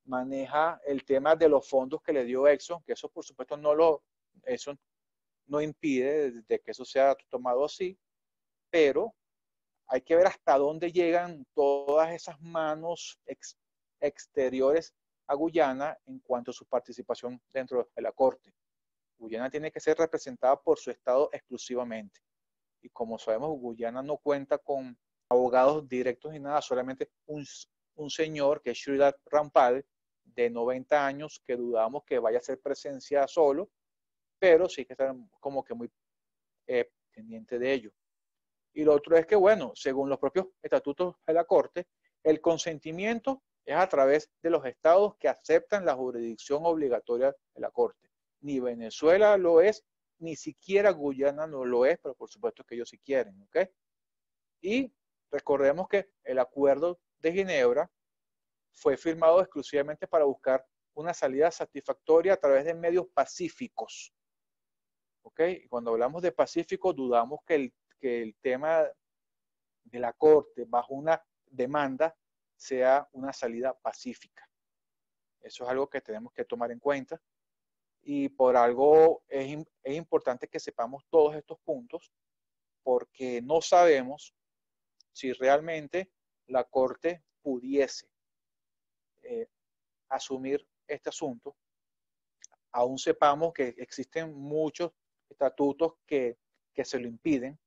maneja el tema de los fondos que le dio Exxon, que eso por supuesto eso no impide de que eso sea tomado así, pero hay que ver hasta dónde llegan todas esas manos exteriores a Guyana en cuanto a su participación dentro de la Corte. Guyana tiene que ser representada por su Estado exclusivamente. Y como sabemos, Guyana no cuenta con abogados directos ni nada, solamente un señor que es Sridhar Rampal, de 90 años, que dudamos que vaya a hacer presencia solo, pero sí que está como que muy pendiente de ello. Y lo otro es que, bueno, según los propios estatutos de la Corte, el consentimiento es a través de los estados que aceptan la jurisdicción obligatoria de la Corte. Ni Venezuela lo es, ni siquiera Guyana no lo es, pero por supuesto que ellos sí quieren, ¿ok? Y recordemos que el Acuerdo de Ginebra fue firmado exclusivamente para buscar una salida satisfactoria a través de medios pacíficos, ¿ok? Y cuando hablamos de pacífico, dudamos que el tema de la Corte bajo una demanda sea una salida pacífica. Eso es algo que tenemos que tomar en cuenta. Y por algo es importante que sepamos todos estos puntos, porque no sabemos si realmente la Corte pudiese asumir este asunto. Aún sepamos que existen muchos estatutos que se lo impiden.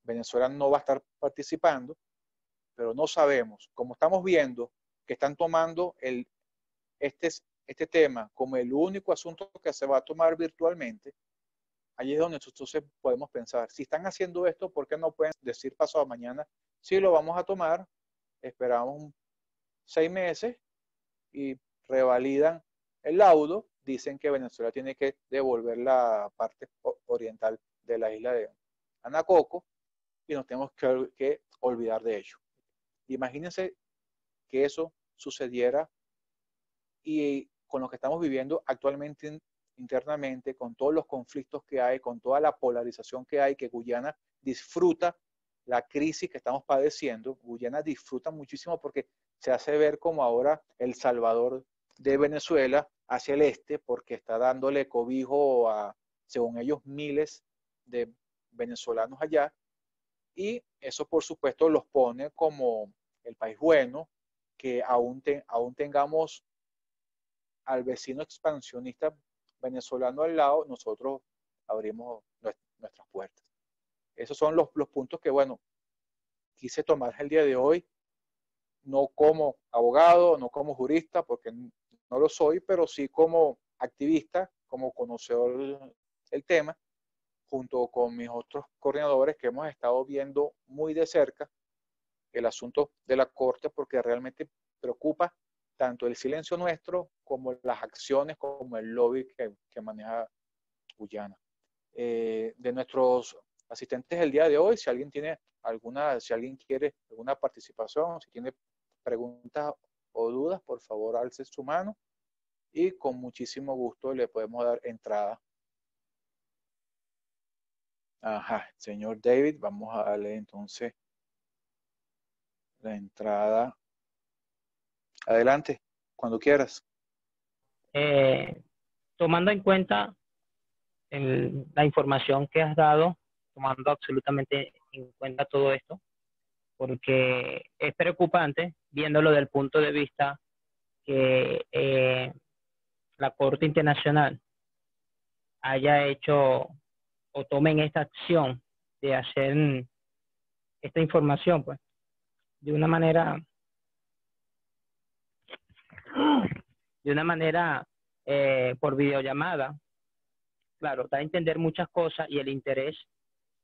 Venezuela no va a estar participando, pero no sabemos. Como estamos viendo que están tomando este tema como el único asunto que se va a tomar virtualmente, allí es donde entonces podemos pensar, si están haciendo esto, ¿por qué no pueden decir pasado mañana, sí lo vamos a tomar, esperamos 6 meses y revalidan el laudo, dicen que Venezuela tiene que devolver la parte oriental de la isla Anacoco y nos tenemos que olvidar de ello. Imagínense que eso sucediera y con lo que estamos viviendo actualmente internamente, con todos los conflictos que hay, con toda la polarización que hay, que Guyana disfruta la crisis que estamos padeciendo. Guyana disfruta muchísimo porque se hace ver como ahora El Salvador de Venezuela hacia el este, porque está dándole cobijo a, según ellos, miles de venezolanos allá. Y eso, por supuesto, los pone como el país bueno, que aún tengamos al vecino expansionista venezolano al lado, nosotros abrimos nuestras puertas. Esos son los puntos que, bueno, quise tomar el día de hoy, no como abogado, no como jurista, porque no lo soy, pero sí como activista, como conocedor del tema, junto con mis otros coordinadores que hemos estado viendo muy de cerca el asunto de la Corte, porque realmente preocupa tanto el silencio nuestro como las acciones, como el lobby que maneja Guyana. De nuestros asistentes el día de hoy, si alguien tiene alguna, si alguien quiere alguna participación, si tiene preguntas o dudas, por favor alce su mano y con muchísimo gusto le podemos dar entrada. Ajá, señor David, vamos a darle entonces la entrada. Adelante, cuando quieras.
Tomando en cuenta la información que has dado, tomando absolutamente en cuenta todo esto, porque es preocupante viéndolo desde el punto de vista que la Corte Internacional haya hecho o tomen esta acción de hacer esta información, pues, de una manera por videollamada. Claro, da a entender muchas cosas y el interés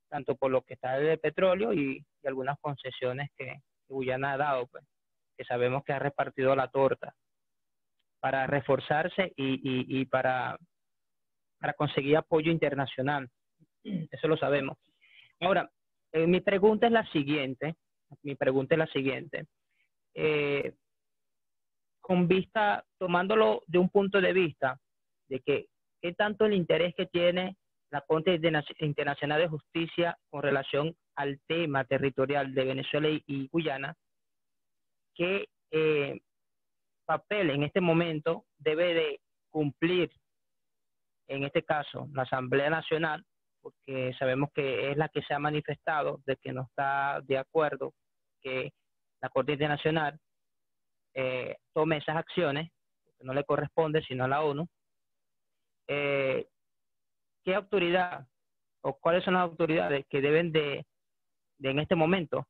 tanto por lo que está del petróleo y algunas concesiones que Guyana ha dado, pues, que sabemos que ha repartido la torta para reforzarse y para conseguir apoyo internacional. Eso lo sabemos. Ahora, mi pregunta es la siguiente. Con vista, tomándolo de un punto de vista de que qué tanto el interés que tiene la Corte Internacional de Justicia con relación al tema territorial de Venezuela y Guyana, qué papel en este momento debe de cumplir, en este caso, la Asamblea Nacional, porque sabemos que es la que se ha manifestado de que no está de acuerdo que la Corte Internacional tome esas acciones, que no le corresponde sino a la ONU. ¿Qué autoridad o cuáles son las autoridades que deben de en este momento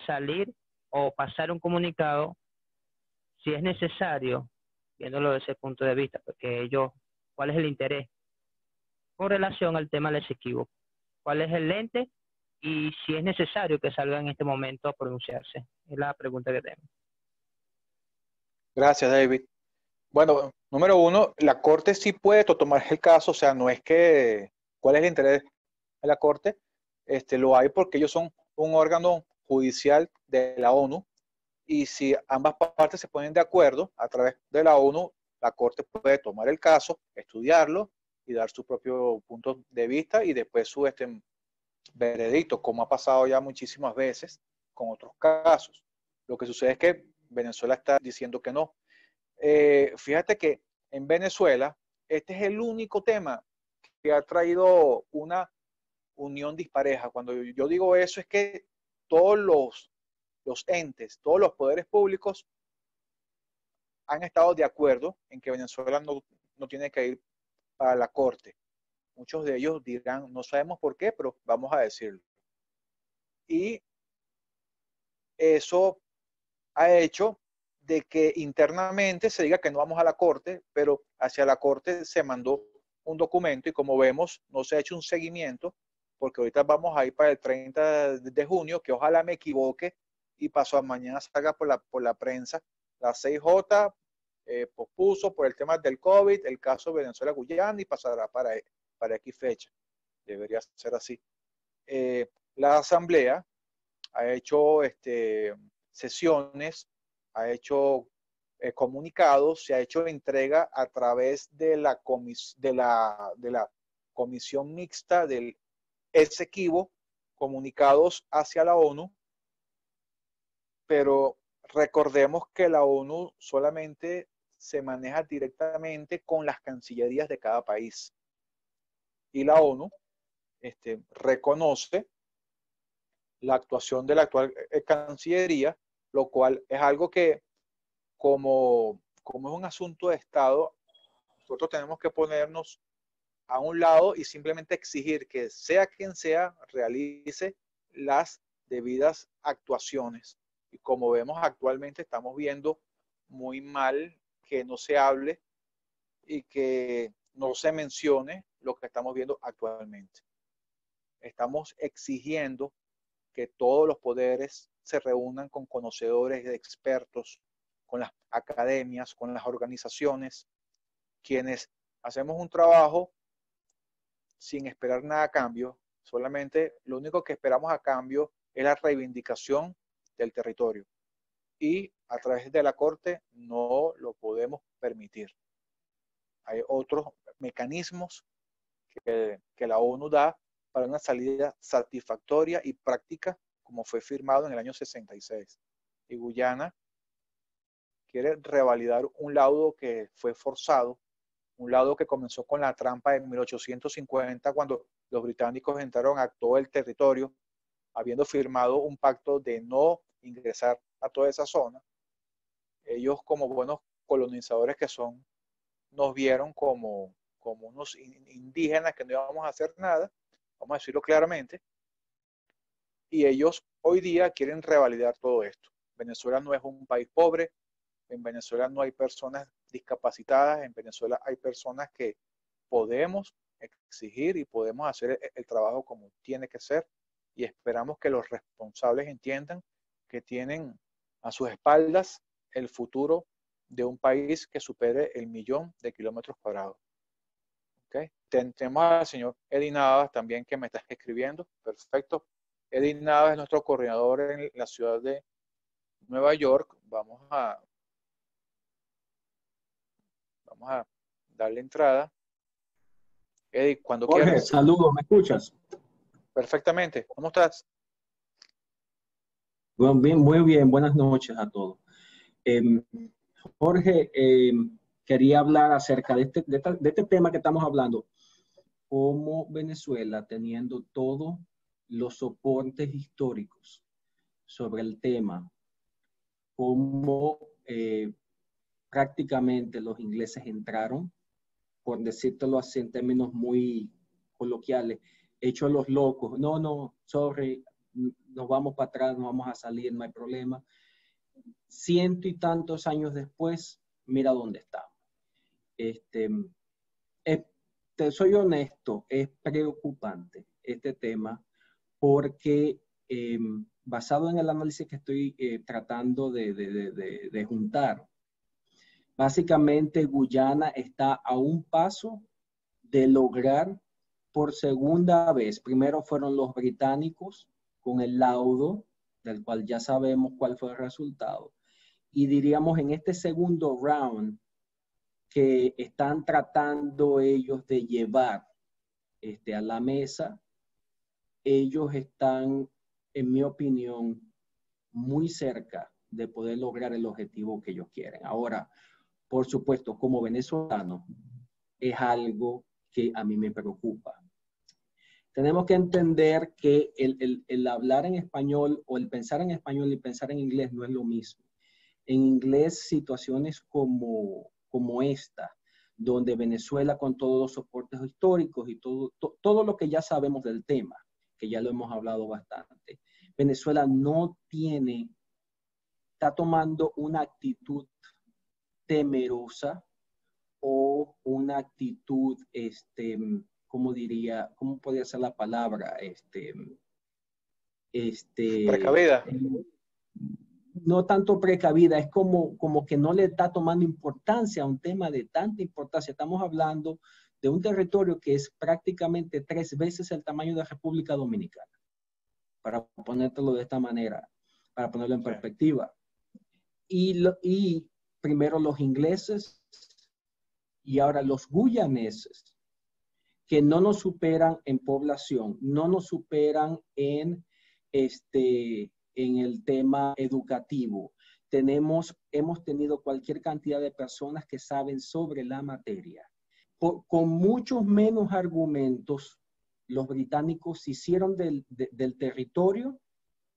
salir o pasar un comunicado si es necesario, viéndolo desde ese punto de vista, porque ¿cuál es el interés con relación al tema del Esequibo? ¿Cuál es el lente? Y si es necesario que salga en este momento a pronunciarse. Es la pregunta que tengo.
Gracias, David. Bueno, número uno, la Corte sí puede tomar el caso, o sea, no es que, ¿cuál es el interés de la Corte? Lo hay porque ellos son un órgano judicial de la ONU y si ambas partes se ponen de acuerdo a través de la ONU, la Corte puede tomar el caso, estudiarlo y dar su propio punto de vista y después su veredicto, como ha pasado ya muchísimas veces con otros casos. Lo que sucede es que Venezuela está diciendo que no. Fíjate que en Venezuela este es el único tema que ha traído una unión dispareja. Cuando yo digo eso es que todos los entes, todos los poderes públicos han estado de acuerdo en que Venezuela no tiene que ir para la Corte. Muchos de ellos dirán, no sabemos por qué, pero vamos a decirlo. Y eso ha hecho de que internamente se diga que no vamos a la Corte, pero hacia la Corte se mandó un documento y como vemos no se ha hecho un seguimiento porque ahorita vamos a ir para el 30 de junio, que ojalá me equivoque y pasó a mañana salga por la prensa. La 6J pospuso por el tema del COVID el caso Venezuela-Guyana y pasará para X fecha. Debería ser así. la Asamblea ha hecho sesiones, ha hecho comunicados, se ha hecho entrega a través de la comisión mixta del Esequibo, comunicados hacia la ONU, pero recordemos que la ONU solamente se maneja directamente con las cancillerías de cada país. Y la ONU reconoce la actuación de la actual Cancillería, lo cual es algo que, como es un asunto de Estado, nosotros tenemos que ponernos a un lado y simplemente exigir que sea quien sea realice las debidas actuaciones. Y como vemos actualmente, estamos viendo muy mal que no se hable y que no se mencione lo que estamos viendo actualmente. Estamos exigiendo que todos los poderes se reúnan con conocedores, expertos, con las academias, con las organizaciones, quienes hacemos un trabajo sin esperar nada a cambio, solamente lo único que esperamos a cambio es la reivindicación del territorio. Y a través de la Corte no lo podemos permitir. Hay otros mecanismos que la ONU da para una salida satisfactoria y práctica, como fue firmado en el año 66. Y Guyana quiere revalidar un laudo que fue forzado, un laudo que comenzó con la trampa en 1850, cuando los británicos entraron a todo el territorio, habiendo firmado un pacto de no ingresar a toda esa zona. Ellos, como buenos colonizadores que son, nos vieron como unos indígenas que no íbamos a hacer nada, vamos a decirlo claramente, y ellos hoy día quieren revalidar todo esto. Venezuela no es un país pobre, en Venezuela no hay personas discapacitadas, en Venezuela hay personas que podemos exigir y podemos hacer el trabajo como tiene que ser, y esperamos que los responsables entiendan que tienen a sus espaldas el futuro de un país que supere el 1.000.000 de kilómetros cuadrados. ¿Okay? Tenemos al señor Eddie Navas también que me está escribiendo. Perfecto. Eddie Navas es nuestro coordinador en la ciudad de Nueva York. Vamos a darle entrada. Eddie, cuando
Jorge,
quieras.
saludos, ¿me escuchas?
Perfectamente. ¿Cómo estás?
Bueno, bien, muy bien, buenas noches a todos. Jorge, quería hablar acerca de este tema que estamos hablando. Cómo Venezuela, teniendo todos los soportes históricos sobre el tema, cómo prácticamente los ingleses entraron, por decírtelo así en términos muy coloquiales, hechos los locos. No, sorry, nos vamos para atrás, nos vamos a salir, no hay problema. 100 y tantos años después, mira dónde estamos. Te soy honesto, es preocupante este tema porque basado en el análisis que estoy tratando de juntar, básicamente Guyana está a un paso de lograr por segunda vez, primero fueron los británicos con el laudo, del cual ya sabemos cuál fue el resultado, y diríamos en este segundo round que están tratando ellos de llevar a la mesa, ellos están, en mi opinión, muy cerca de poder lograr el objetivo que ellos quieren. Ahora, por supuesto, como venezolano, es algo que a mí me preocupa. Tenemos que entender que el hablar en español o el pensar en español y pensar en inglés no es lo mismo. En inglés, situaciones como esta, donde Venezuela con todos los soportes históricos y todo lo que ya sabemos del tema, que ya lo hemos hablado bastante, Venezuela no está tomando una actitud temerosa o una actitud, ¿cómo podría ser la palabra?
Precavida.
No tanto precavida, es como que no le está tomando importancia a un tema de tanta importancia. Estamos hablando de un territorio que es prácticamente 3 veces el tamaño de República Dominicana, para ponértelo de esta manera, para ponerlo en perspectiva. Y primero los ingleses y ahora los guyaneses, que no nos superan en población, no nos superan en el tema educativo. Hemos tenido cualquier cantidad de personas que saben sobre la materia. Con muchos menos argumentos, los británicos se hicieron del territorio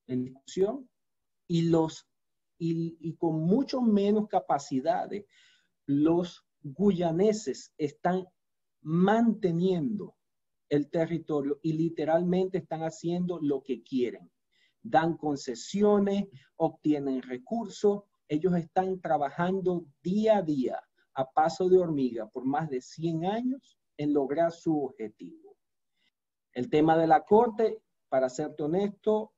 en discusión y con mucho menos capacidades, los guyaneses están manteniendo el territorio y literalmente están haciendo lo que quieren. Dan concesiones, obtienen recursos, ellos están trabajando día a día a paso de hormiga por más de 100 años en lograr su objetivo. El tema de la corte, para serte honesto,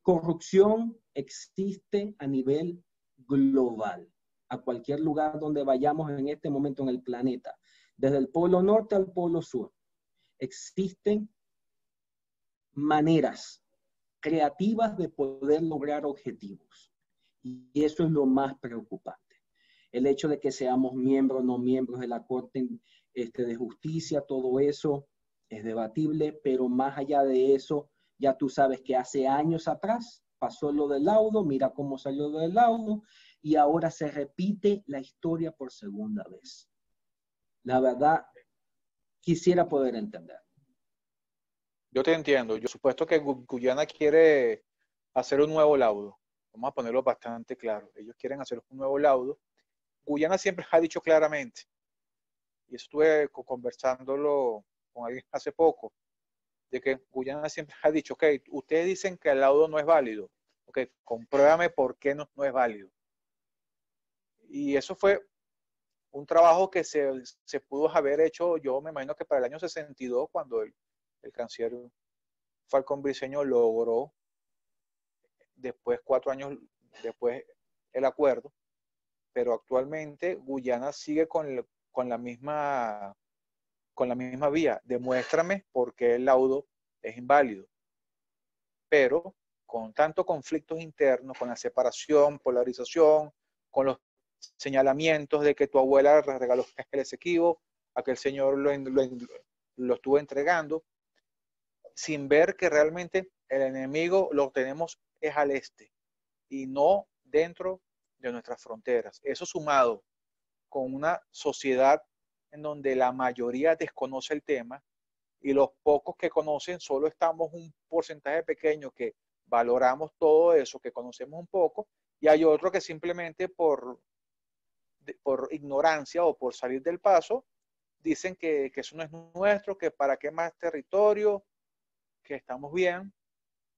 corrupción existe a nivel global, a cualquier lugar donde vayamos en este momento en el planeta, desde el polo norte al polo sur. Existen maneras creativas de poder lograr objetivos. Y eso es lo más preocupante. El hecho de que seamos miembros o no miembros de la Corte de Justicia, todo eso es debatible, pero más allá de eso, ya tú sabes que hace años atrás pasó lo del laudo, mira cómo salió lo del laudo, y ahora se repite la historia por segunda vez. La verdad, quisiera poder entender.
Yo te entiendo. Yo supuesto que Guyana quiere hacer un nuevo laudo. Vamos a ponerlo bastante claro. Ellos quieren hacer un nuevo laudo. Guyana siempre ha dicho claramente, y estuve conversándolo con alguien hace poco, de que Guyana siempre ha dicho, ok, ustedes dicen que el laudo no es válido. Ok, compruébame por qué no es válido. Y eso fue un trabajo que se pudo haber hecho, yo me imagino que para el año 62, cuando el canciller Falcón Briceño logró, después, 4 años después, el acuerdo, pero actualmente Guyana sigue con la misma vía. Demuéstrame por qué el laudo es inválido. Pero con tantos conflictos internos, con la separación, polarización, con los señalamientos de que tu abuela regaló el Esequibo, aquel señor lo estuvo entregando, sin ver que realmente el enemigo lo tenemos es al este y no dentro de nuestras fronteras. Eso sumado con una sociedad en donde la mayoría desconoce el tema y los pocos que conocen, solo estamos un porcentaje pequeño que valoramos todo eso, que conocemos un poco, y hay otro que simplemente por ignorancia o por salir del paso, dicen que eso no es nuestro, que para qué más territorio, que estamos bien,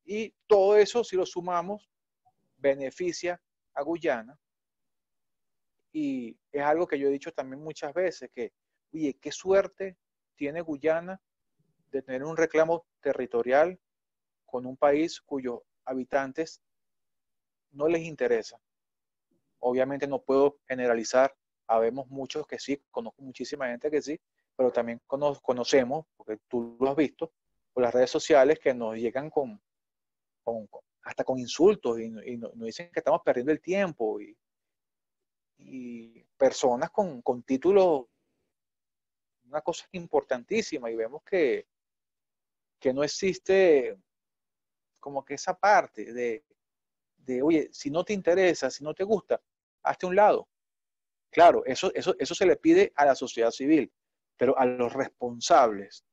y todo eso, si lo sumamos, beneficia a Guyana, y es algo que yo he dicho también muchas veces, que, oye, qué suerte tiene Guyana de tener un reclamo territorial con un país cuyos habitantes no les interesa. Obviamente no puedo generalizar, habemos muchos que sí, conozco muchísima gente que sí, pero también conocemos, porque tú lo has visto, por las redes sociales que nos llegan hasta con insultos y nos dicen que estamos perdiendo el tiempo y personas con títulos, una cosa importantísima, y vemos que no existe como que esa parte de, oye, si no te interesa, si no te gusta, hazte a un lado. Claro, eso se le pide a la sociedad civil, pero a los responsables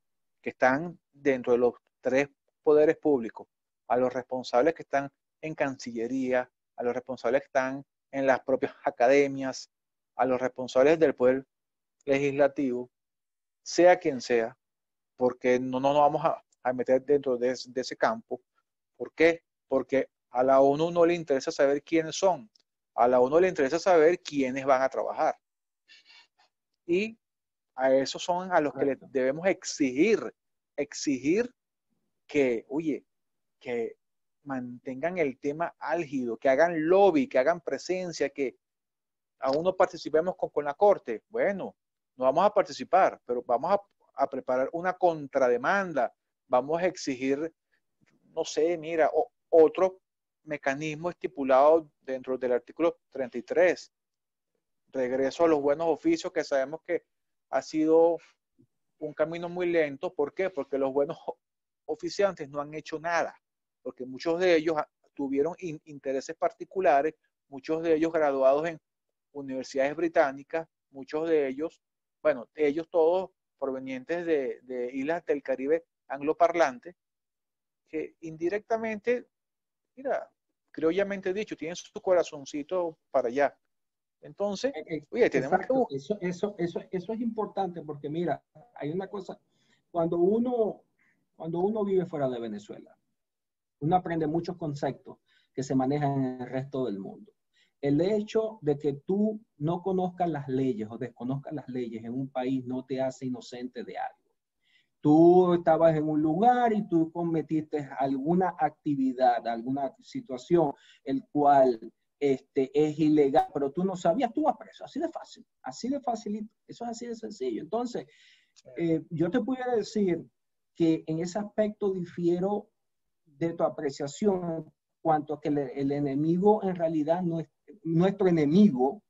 que están dentro de los 3 poderes públicos, a los responsables que están en Cancillería, a los responsables que están en las propias academias, a los responsables del poder legislativo, sea quien sea, porque no nos vamos a meter dentro de ese campo. ¿Por qué? Porque a la ONU no le interesa saber quiénes son, a la ONU le interesa saber quiénes van a trabajar. Y a esos son a los que le debemos exigir que, oye, que mantengan el tema álgido, que hagan lobby, que hagan presencia, que aún no participemos con la Corte. Bueno, no vamos a participar, pero vamos a preparar una contrademanda, vamos a exigir, no sé, mira, otro mecanismo estipulado dentro del artículo 33, regreso a los buenos oficios, que sabemos que ha sido un camino muy lento. ¿Por qué? Porque los buenos oficiantes no han hecho nada, porque muchos de ellos tuvieron intereses particulares, muchos de ellos graduados en universidades británicas, muchos de ellos, bueno, ellos todos provenientes de islas del Caribe angloparlantes, que indirectamente, mira, criollamente dicho, tienen su corazoncito para allá. Entonces, oye, tenemos
Exacto.
que...
Eso es importante porque mira, hay una cosa, cuando uno vive fuera de Venezuela, uno aprende muchos conceptos que se manejan en el resto del mundo. El hecho de que tú no conozcas las leyes o desconozcas las leyes en un país no te hace inocente de algo. Tú estabas en un lugar y tú cometiste alguna actividad, alguna situación, el cual es ilegal, pero tú no sabías, tú vas preso. Así de facilito. Eso es así de sencillo. Entonces, yo te pudiera decir que en ese aspecto difiero de tu apreciación en cuanto a que el enemigo en realidad no es nuestro enemigo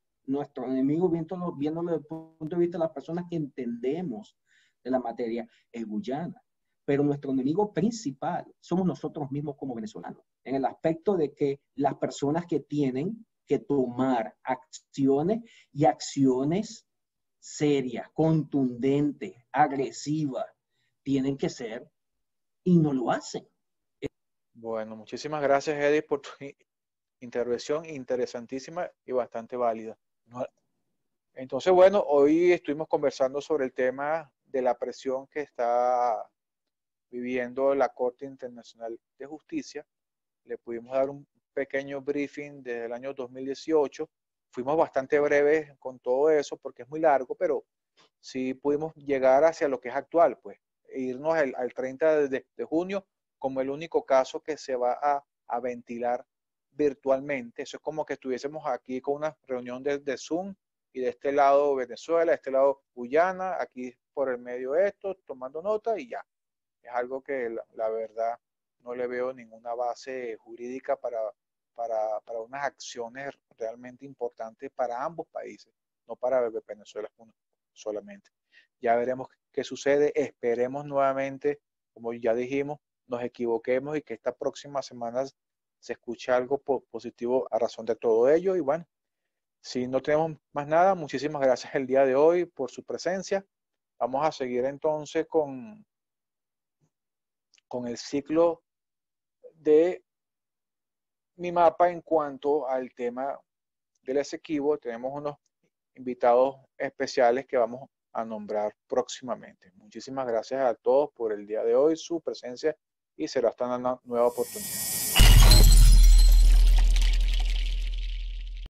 viéndolo desde el punto de vista de las personas que entendemos de la materia, es Guyana. Pero nuestro enemigo principal somos nosotros mismos como venezolanos, en el aspecto de que las personas que tienen que tomar acciones y acciones serias, contundentes, agresivas, tienen que ser y no lo hacen.
Bueno, muchísimas gracias, Eddie, por tu intervención interesantísima y bastante válida. Entonces, bueno, hoy estuvimos conversando sobre el tema de la presión que está viviendo la Corte Internacional de Justicia. Le pudimos dar un pequeño briefing desde el año 2018. Fuimos bastante breves con todo eso porque es muy largo, pero sí pudimos llegar hacia lo que es actual, pues, e irnos al 30 de junio como el único caso que se va a ventilar virtualmente. Eso es como que estuviésemos aquí con una reunión de Zoom y de este lado Venezuela, de este lado Guyana, aquí por el medio esto, tomando nota y ya. Es algo que la verdad no le veo ninguna base jurídica para unas acciones realmente importantes para ambos países, no para Venezuela solamente. Ya veremos qué sucede. Esperemos nuevamente, como ya dijimos, nos equivoquemos y que esta próxima semana se escuche algo positivo a razón de todo ello. Y bueno, si no tenemos más nada, muchísimas gracias el día de hoy por su presencia. Vamos a seguir entonces con el ciclo de mi mapa en cuanto al tema del Esequibo. Tenemos unos invitados especiales que vamos a nombrar próximamente. Muchísimas gracias a todos por el día de hoy, su presencia, y será hasta una nueva oportunidad.